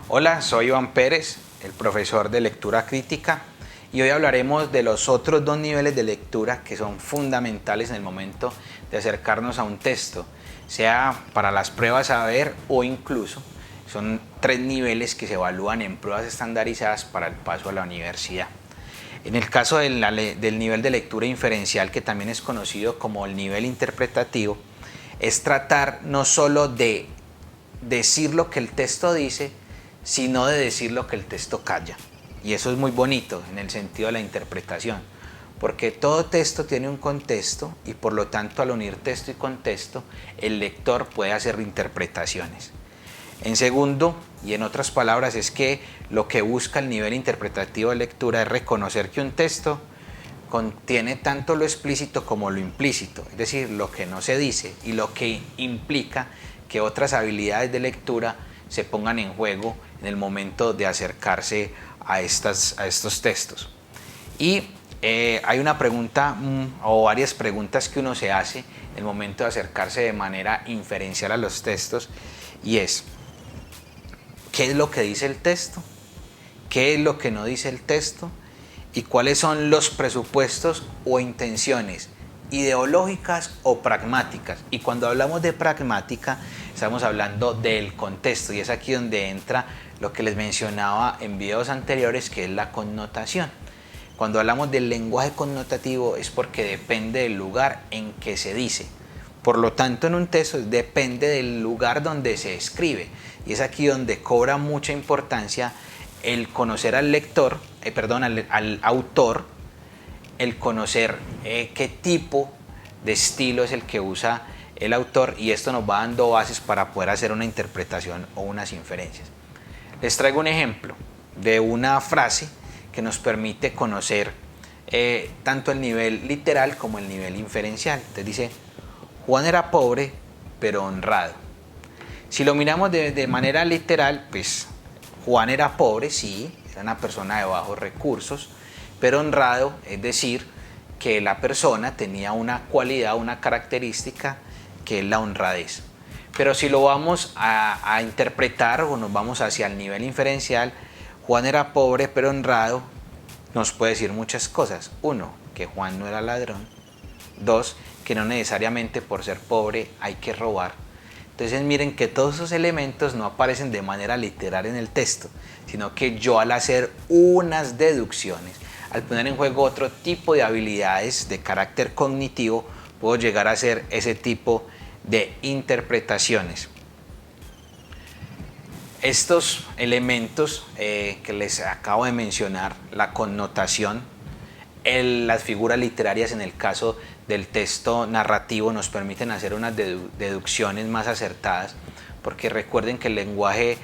Hola, soy Iván Pérez, el profesor de lectura crítica, y hoy hablaremos de los otros dos niveles de lectura que son fundamentales en el momento de acercarnos a un texto, sea para las pruebas a ver o incluso son tres niveles que se evalúan en pruebas estandarizadas para el paso a la universidad. En el caso del nivel de lectura inferencial, que también es conocido como el nivel interpretativo, es tratar no solo de decir lo que el texto dice, sino de decir lo que el texto calla. Y eso es muy bonito en el sentido de la interpretación, porque todo texto tiene un contexto y por lo tanto al unir texto y contexto, el lector puede hacer interpretaciones. En segundo, y en otras palabras, es que lo que busca el nivel interpretativo de lectura es reconocer que un texto contiene tanto lo explícito como lo implícito, es decir, lo que no se dice y lo que implica que otras habilidades de lectura se pongan en juego en el momento de acercarse a estos textos. Y hay una pregunta o varias preguntas que uno se hace en el momento de acercarse de manera inferencial a los textos, y es: ¿qué es lo que dice el texto? ¿Qué es lo que no dice el texto? ¿Y cuáles son los presupuestos o intenciones ideológicas o pragmáticas? Y cuando hablamos de pragmática, estamos hablando del contexto, y es aquí donde entra lo que les mencionaba en videos anteriores, que es la connotación. Cuando hablamos del lenguaje connotativo es porque depende del lugar en que se dice. Por lo tanto, en un texto depende del lugar donde se escribe, y es aquí donde cobra mucha importancia el conocer al lector, al autor, el conocer qué tipo de estilo es el que usa el autor, y esto nos va dando bases para poder hacer una interpretación o unas inferencias. Les traigo un ejemplo de una frase que nos permite conocer tanto el nivel literal como el nivel inferencial. Entonces dice: Juan era pobre pero honrado. Si lo miramos de manera literal, pues Juan era pobre, sí, era una persona de bajos recursos, pero honrado, es decir, que la persona tenía una cualidad, una característica, que es la honradez. Pero si lo vamos a interpretar o nos vamos hacia el nivel inferencial, Juan era pobre pero honrado nos puede decir muchas cosas. Uno, que Juan no era ladrón. Dos, que no necesariamente por ser pobre hay que robar. Entonces miren que todos esos elementos no aparecen de manera literal en el texto, sino que yo, al hacer unas deducciones, al poner en juego otro tipo de habilidades de carácter cognitivo, puedo llegar a hacer ese tipo de interpretaciones. Estos elementos que les acabo de mencionar, la connotación, las figuras literarias en el caso del texto narrativo, nos permiten hacer unas deducciones más acertadas, porque recuerden que el lenguaje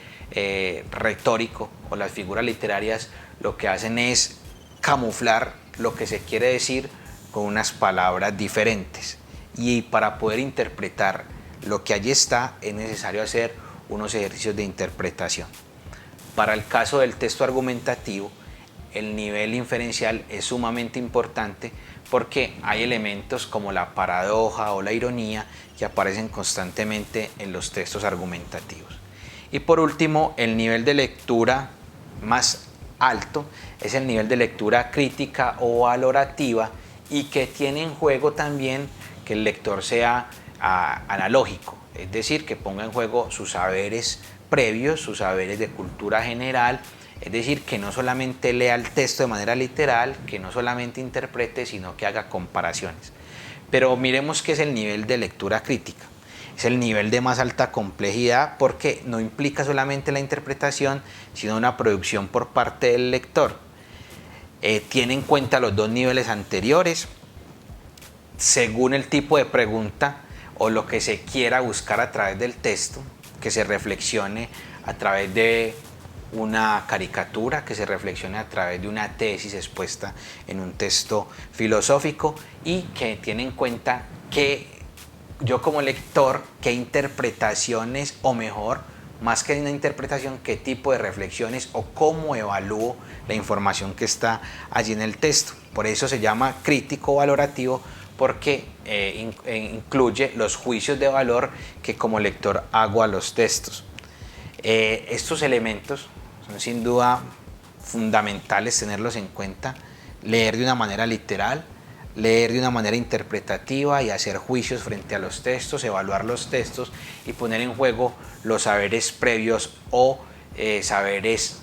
retórico o las figuras literarias lo que hacen es camuflar lo que se quiere decir con unas palabras diferentes, y para poder interpretar lo que allí está es necesario hacer unos ejercicios de interpretación. Para el caso del texto argumentativo, el nivel inferencial es sumamente importante porque hay elementos como la paradoja o la ironía que aparecen constantemente en los textos argumentativos. Y por último, el nivel de lectura más alto es el nivel de lectura crítica o valorativa, y que tiene en juego también que el lector sea analógico, es decir, que ponga en juego sus saberes previos, sus saberes de cultura general. Es decir, que no solamente lea el texto de manera literal, que no solamente interprete, sino que haga comparaciones. Pero miremos qué es el nivel de lectura crítica. Es el nivel de más alta complejidad porque no implica solamente la interpretación, sino una producción por parte del lector. Tiene en cuenta los dos niveles anteriores según el tipo de pregunta o lo que se quiera buscar a través del texto, que se reflexione a través de una caricatura, que se reflexione a través de una tesis expuesta en un texto filosófico, y que tiene en cuenta que yo como lector, qué interpretaciones, o mejor, más que una interpretación, qué tipo de reflexiones o cómo evalúo la información que está allí en el texto. Por eso se llama crítico valorativo, porque incluye los juicios de valor que como lector hago a los textos. Estos elementos son sin duda fundamentales tenerlos en cuenta, leer de una manera literal, leer de una manera interpretativa y hacer juicios frente a los textos, evaluar los textos y poner en juego los saberes previos o saberes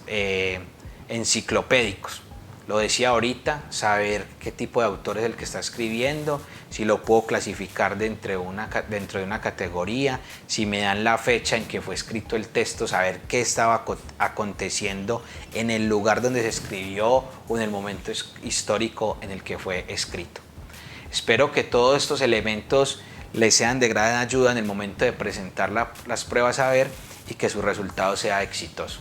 enciclopédicos. Lo decía ahorita, saber qué tipo de autor es el que está escribiendo, si lo puedo clasificar dentro de una categoría, si me dan la fecha en que fue escrito el texto, saber qué estaba aconteciendo en el lugar donde se escribió o en el momento histórico en el que fue escrito. Espero que todos estos elementos les sean de gran ayuda en el momento de presentar las pruebas a ver y que su resultado sea exitoso.